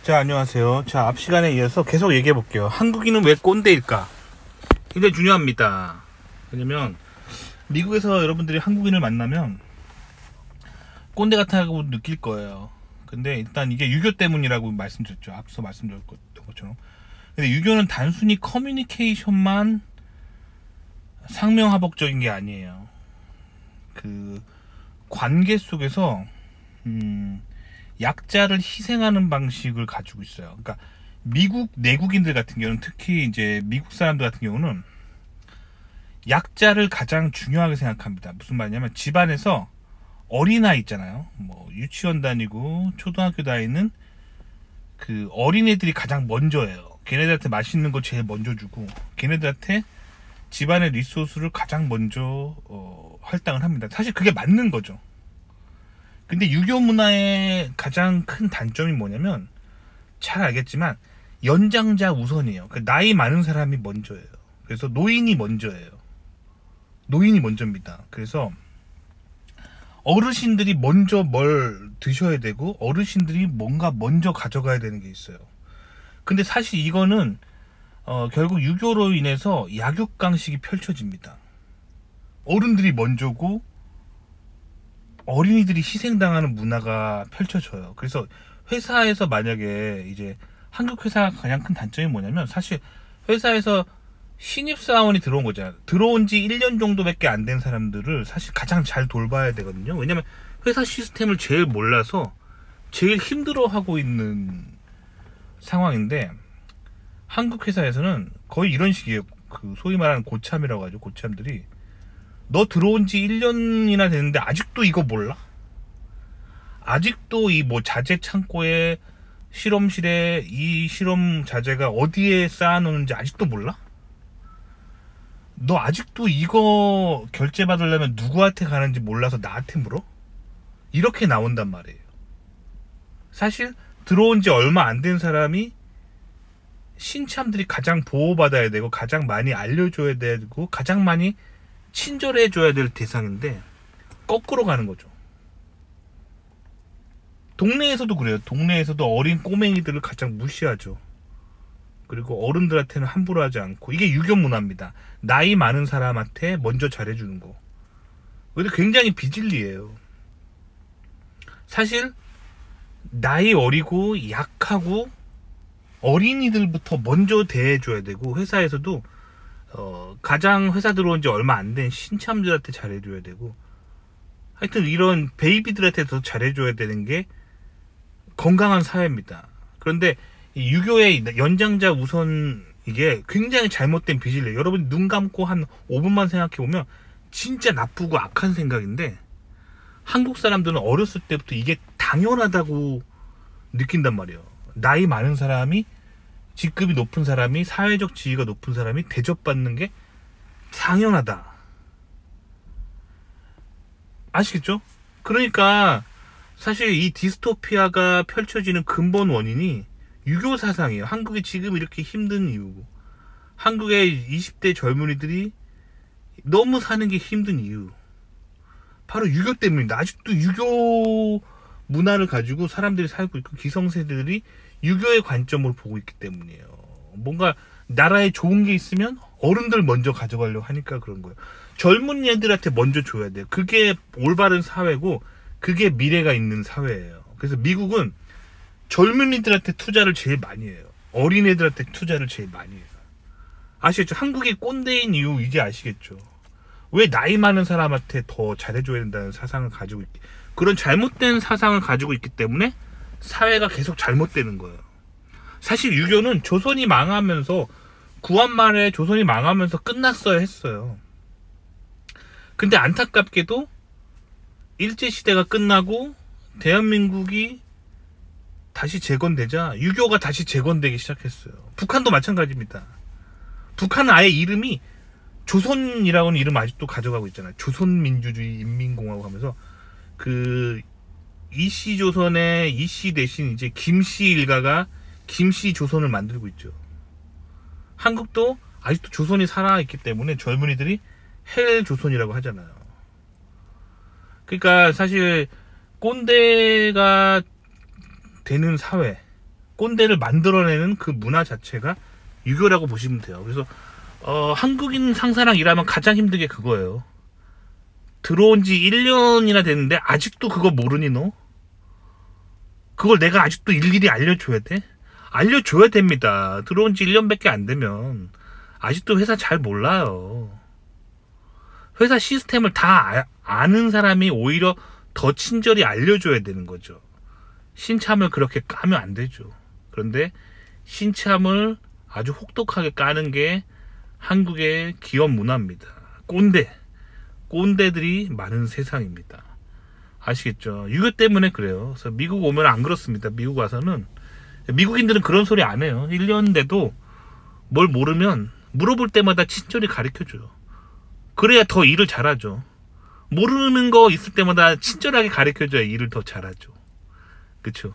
자, 안녕하세요. 자, 앞 시간에 이어서 계속 얘기해 볼게요. 한국인은 왜 꼰대일까? 굉장히 중요합니다. 왜냐면 미국에서 여러분들이 한국인을 만나면 꼰대 같다고 느낄 거예요. 근데 일단 이게 유교 때문이라고 말씀드렸죠. 앞서 말씀드렸던 것처럼. 근데 유교는 단순히 커뮤니케이션만 상명하복적인 게 아니에요. 그 관계 속에서 약자를 희생하는 방식을 가지고 있어요. 그러니까 미국 내국인들 같은 경우는, 특히 이제 미국 사람들 같은 경우는 약자를 가장 중요하게 생각합니다. 무슨 말이냐면 집안에서 어린아이 있잖아요. 뭐 유치원 다니고 초등학교 다니는 그 어린애들이 가장 먼저예요. 걔네들한테 맛있는 거 제일 먼저 주고, 걔네들한테 집안의 리소스를 가장 먼저 할당을 합니다. 사실 그게 맞는 거죠. 근데 유교 문화의 가장 큰 단점이 뭐냐면, 잘 알겠지만 연장자 우선이에요. 그 나이 많은 사람이 먼저예요. 그래서 노인이 먼저예요. 노인이 먼저입니다. 그래서 어르신들이 먼저 뭘 드셔야 되고, 어르신들이 뭔가 먼저 가져가야 되는 게 있어요. 근데 사실 이거는 결국 유교로 인해서 약육강식이 펼쳐집니다. 어른들이 먼저고 어린이들이 희생당하는 문화가 펼쳐져요. 그래서 회사에서 만약에 이제 한국 회사 가장 큰 단점이 뭐냐면, 사실 회사에서 신입사원이 들어온 거잖아요. 들어온 지 1년 정도밖에 안 된 사람들을 사실 가장 잘 돌봐야 되거든요. 왜냐면 회사 시스템을 제일 몰라서 제일 힘들어하고 있는 상황인데, 한국 회사에서는 거의 이런 식이에요. 그 소위 말하는 고참이라고 하죠. 고참들이 너 들어온 지 1년이나 됐는데 아직도 이거 몰라? 아직도 이 뭐 자재 창고에, 실험실에 이 실험 자재가 어디에 쌓아놓는지 아직도 몰라? 너 아직도 이거 결제 받으려면 누구한테 가는지 몰라서 나한테 물어? 이렇게 나온단 말이에요. 사실 들어온 지 얼마 안 된 사람이 신참들이 가장 보호받아야 되고, 가장 많이 알려줘야 되고, 가장 많이 친절해줘야 될 대상인데 거꾸로 가는 거죠. 동네에서도 그래요. 동네에서도 어린 꼬맹이들을 가장 무시하죠. 그리고 어른들한테는 함부로 하지 않고. 이게 유교 문화입니다. 나이 많은 사람한테 먼저 잘해주는 거. 근데 굉장히 비진리예요. 사실 나이 어리고 약하고 어린이들부터 먼저 대해줘야 되고, 회사에서도 가장 회사 들어온 지 얼마 안 된 신참들한테 잘해줘야 되고, 하여튼 이런 베이비들한테 더 잘해줘야 되는 게 건강한 사회입니다. 그런데 이 유교의 연장자 우선, 이게 굉장히 잘못된 비질이에요. 여러분 눈 감고 한 5분만 생각해보면 진짜 나쁘고 악한 생각인데, 한국 사람들은 어렸을 때부터 이게 당연하다고 느낀단 말이에요. 나이 많은 사람이, 직급이 높은 사람이, 사회적 지위가 높은 사람이 대접받는 게 당연하다. 아시겠죠? 그러니까 사실 이 디스토피아가 펼쳐지는 근본 원인이 유교 사상이에요. 한국이 지금 이렇게 힘든 이유고, 한국의 20대 젊은이들이 너무 사는 게 힘든 이유, 바로 유교 때문입니다. 아직도 유교 문화를 가지고 사람들이 살고 있고, 기성세대들이 유교의 관점으로 보고 있기 때문이에요. 뭔가 나라에 좋은 게 있으면 어른들 먼저 가져가려고 하니까 그런 거예요. 젊은 애들한테 먼저 줘야 돼요. 그게 올바른 사회고, 그게 미래가 있는 사회예요. 그래서 미국은 젊은이들한테 투자를 제일 많이 해요. 어린애들한테 투자를 제일 많이 해요. 아시겠죠? 한국이 꼰대인 이유 이제 아시겠죠? 왜 나이 많은 사람한테 더 잘해줘야 된다는 사상을 가지고 있기, 그런 잘못된 사상을 가지고 있기 때문에 사회가 계속 잘못되는 거예요. 사실 유교는 조선이 망하면서, 구한말에 조선이 망하면서 끝났어야 했어요. 근데 안타깝게도 일제시대가 끝나고 대한민국이 다시 재건되자 유교가 다시 재건되기 시작했어요. 북한도 마찬가지입니다. 북한은 아예 이름이 조선이라고는 이름 아직도 가져가고 있잖아요. 조선민주주의 인민공화국 하면서, 그 이씨조선의 이씨 대신 이제 김씨 일가가 김씨 조선을 만들고 있죠. 한국도 아직도 조선이 살아있기 때문에 젊은이들이 헬 조선이라고 하잖아요. 그러니까 사실 꼰대가 되는 사회, 꼰대를 만들어내는 그 문화 자체가 유교라고 보시면 돼요. 그래서 한국인 상사랑 일하면 가장 힘든 게 그거예요. 들어온 지 1년이나 됐는데 아직도 그거 모르니 너? 그걸 내가 아직도 일일이 알려줘야 돼? 알려줘야 됩니다. 들어온 지 1년밖에 안 되면 아직도 회사 잘 몰라요. 회사 시스템을 다 아는 사람이 오히려 더 친절히 알려줘야 되는 거죠. 신참을 그렇게 까면 안 되죠. 그런데 신참을 아주 혹독하게 까는 게 한국의 기업 문화입니다. 꼰대들이 많은 세상입니다. 아시겠죠? 유교 때문에 그래요. 그래서 미국 오면 안 그렇습니다. 미국 와서는 미국인들은 그런 소리 안 해요. 1년 돼도 뭘 모르면 물어볼 때마다 친절히 가르쳐줘요. 그래야 더 일을 잘하죠. 모르는 거 있을 때마다 친절하게 가르쳐줘야 일을 더 잘하죠. 그쵸?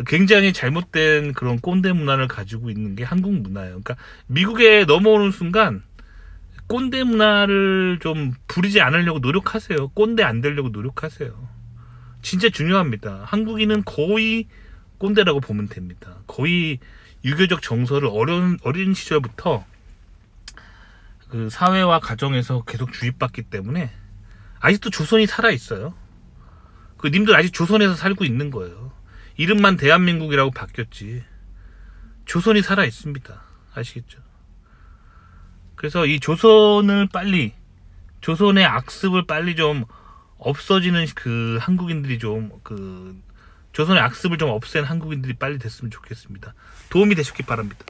굉장히 잘못된 그런 꼰대 문화를 가지고 있는 게 한국 문화예요. 그러니까 미국에 넘어오는 순간 꼰대 문화를 좀 부리지 않으려고 노력하세요. 꼰대 안 되려고 노력하세요. 진짜 중요합니다. 한국인은 거의 꼰대라고 보면 됩니다. 거의 유교적 정서를 어린 시절부터 그 사회와 가정에서 계속 주입받기 때문에 아직도 조선이 살아있어요. 그 님들 아직 조선에서 살고 있는 거예요. 이름만 대한민국이라고 바뀌었지 조선이 살아있습니다. 아시겠죠? 그래서 이 조선의 악습을 빨리 좀 없어지는 그 한국인들이 좀 조선의 악습을 좀 없앤 한국인들이 빨리 됐으면 좋겠습니다. 도움이 되셨기 바랍니다.